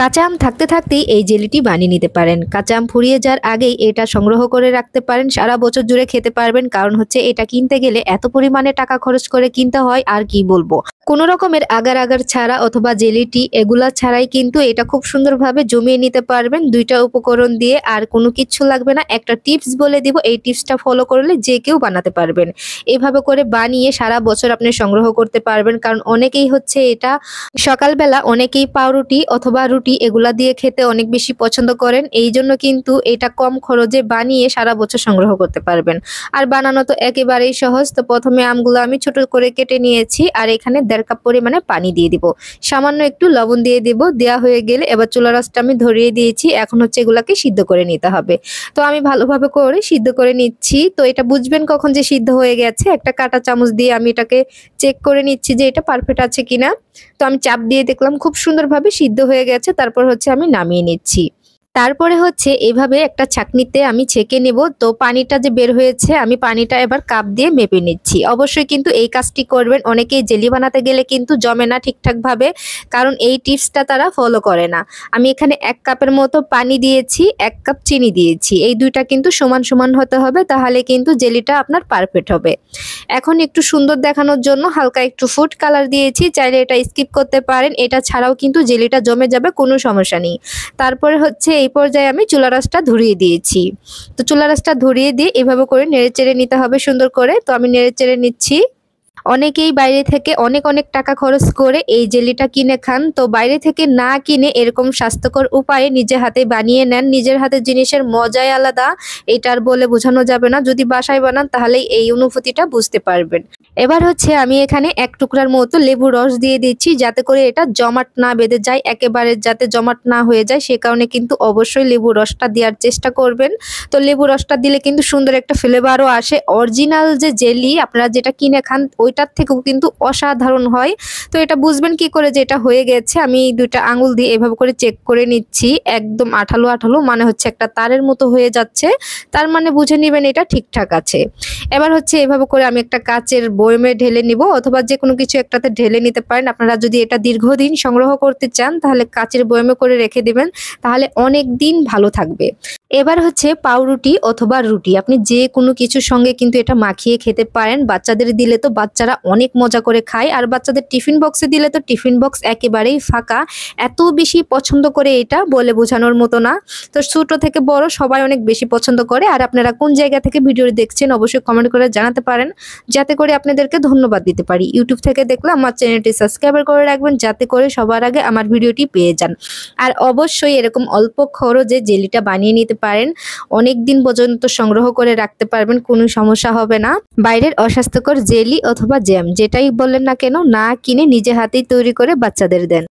কাঁচা আম থাকতে থাকতেই এই জেলিটি বানিয়ে নিতে পারেন। কাঁচা আম ফুরিয়ে যাওয়ার আগেই এটা সংগ্রহ করে রাখতে পারেন, সারা বছর জুড়ে খেতে পারবেন। কারণ হচ্ছে এটা কিনতে গেলে এত পরিমাণে টাকা খরচ করে কিনতে হয়, আর কি বলবো। কোনো রকমের আগার আগার ছাড়া অথবা জেলিটি এগুলা ছাড়াই কিন্তু এটা খুব সুন্দরভাবে জমিয়ে নিতে পারবেন দুইটা উপকরণ দিয়ে। আর কোনো কিচ্ছু লাগবে না। একটা টিপস বলে দিব, এই টিপসটা ফলো করলে যে কেউ বানাতে পারবেন। এভাবে করে বানিয়ে সারা বছর আপনি সংগ্রহ করতে পারবেন। কারণ অনেকেই হচ্ছে এটা সকালবেলা অনেকেই পাউরুটি অথবা রুটি এগুলা দিয়ে খেতে অনেক বেশি পছন্দ করেন। এই জন্য কিন্তু এটা কম খরচে বানিয়ে সারা বছর সংগ্রহ করতে পারবেন। আর বানানো তো একেবারেই সহজ। তো প্রথমে আমগুলো আমি ছোট করে কেটে নিয়েছি, আর এখানে 1.5 কাপ পরিমাণে পানি দিয়ে দিব, সামান্য একটু লবণ দিয়ে দিব। দেওয়া হয়ে গেলে এবার চুলার আঁচটা আমি ধরিয়ে দিয়েছি। এখন হচ্ছে এগুলাকে সিদ্ধ করে নিতে হবে। তো আমি ভালোভাবে করে সিদ্ধ করে নিচ্ছি। তো এটা বুঝবেন কখন যে সিদ্ধ হয়ে গেছে, একটা কাঁটা চামচ দিয়ে আমি এটাকে চেক করে নিচ্ছি যে এটা পারফেক্ট আছে কিনা। তো আমি চাপ দিয়ে দেখলাম খুব সুন্দরভাবে সিদ্ধ হয়ে গেছে। তারপর হচ্ছে আমি নামিয়ে নিচ্ছি। তারপরে হচ্ছে এভাবে একটা ছাঁকনিতে আমি ছেঁকে নেব। তো পানিটা যে বের হয়েছে আমি পানিটা এবার কাপ দিয়ে মেপে নিচ্ছি। অবশ্যই কিন্তু এই কাজটি করবেন। অনেকেই জেলি বানাতে গেলে কিন্তু জমে না ঠিকঠাকভাবে, কারণ এই টিপসটা তারা ফলো করে না। আমি এখানে 1 কাপের মতো পানি দিয়েছি, 1 কাপ চিনি দিয়েছি। এই দুইটা কিন্তু সমান সমান হতে হবে, তাহলে কিন্তু জেলিটা আপনার পারফেক্ট হবে। এখন একটু সুন্দর দেখানোর জন্য হালকা একটু ফুড কালার দিয়েছি, চাইলে এটা স্কিপ করতে পারেন। এটা ছাড়াও কিন্তু জেলিটা জমে যাবে, কোনো সমস্যা নেই। তারপরে হচ্ছে এই পর্যায়ে আমি চুলা রাসটা ধরিয়ে দিয়েছি। তো চুলা রাসটা ধরিয়ে দিয়ে এভাবে করে নেড়েচেড়ে নিতে হবে সুন্দর করে। তো আমি নেড়েচেড়ে নিচ্ছি। অনেকেই বাইরে থেকে অনেক অনেক টাকা খরচ করে এই জেলিটা কিনে খান। তো বাইরে থেকে না কিনে এরকম স্বাস্থ্যকর উপায়ে নিজে হাতে বানিয়ে নেন। নিজের হাতের জিনিসের মজাই আলাদা, এটার বলে বোঝানো যাবে না। যদি বাসায় বানান তাহলে এই অনুভূতিটা বুঝতে পারবেন। এবার হচ্ছে আমি এখানে 1 টুকরার মতো লেবু রস দিয়ে দিচ্ছি, যাতে করে এটা জমাট না বেঁধে যায়, একেবারে যাতে জমাট না হয়ে যায়। সে কারণে কিন্তু অবশ্যই লেবু রসটা দেওয়ার চেষ্টা করবেন। তো লেবু রসটা দিলে কিন্তু সুন্দর একটা ফ্লেভারও আসে। অরিজিনাল যে জেলি আপনারা যেটা কিনে খান ওইটার থেকেও কিন্তু অসাধারণ হয়। তো এটা বুঝবেন কি করে যে এটা হয়ে গেছে? আমি 2টা আঙুল দিয়ে এভাবে করে চেক করে নিচ্ছি। একদম আঠালো আঠালো, মানে হচ্ছে একটা তারের মতো হয়ে যাচ্ছে, তার মানে বুঝে নেবেন এটা ঠিকঠাক আছে। এবার হচ্ছে এভাবে করে আমি একটা কাচের বয়মে ঢেলে নিব, অথবা যে কোনো কিছু একটাতে ঢেলে নিতে পারেন। আপনারা যদি এটা দীর্ঘদিন সংগ্রহ করতে চান তাহলে কাচের বয়মে করে রেখে দিবেন, তাহলে অনেক দিন ভালো থাকবে। এবার হচ্ছে পাউরুটি অথবা রুটি, আপনি যে কোনো কিছুর সঙ্গে কিন্তু এটা মাখিয়ে খেতে পারেন। বাচ্চাদের দিলে তো বাচ্চারা অনেক মজা করে খায়, আর বাচ্চাদের টিফিন বক্সে দিলে তো টিফিন বক্স একেবারেই ফাঁকা। এত বেশি পছন্দ করে এটা বলে বোঝানোর মতো না। তো ছোট থেকে বড় সবাই অনেক বেশি পছন্দ করে। আর আপনারা কোন জায়গা থেকে ভিডিও দেখছেন অবশ্যই কমেন্ট করে জানাতে পারেন, যাতে করে আপনাদেরকে ধন্যবাদ দিতে পারি। ইউটিউব থেকে দেখলে আমার চ্যানেলটি সাবস্ক্রাইব করে রাখবেন, যাতে করে সবার আগে আমার ভিডিওটি পেয়ে যান। আর অবশ্যই এরকম অল্প খরচে জেলিটা বানিয়ে নিতে পারেন, অনেক দিন পর্যন্ত সংগ্রহ করে রাখতে পারবেন, কোনো সমস্যা হবে না। বাইরের অস্বাস্থ্যকর জেলি অথবা জ্যাম যেটাই বললেন না কেন, না কিনে নিজে হাতেই তৈরি করে বাচ্চাদের দেন।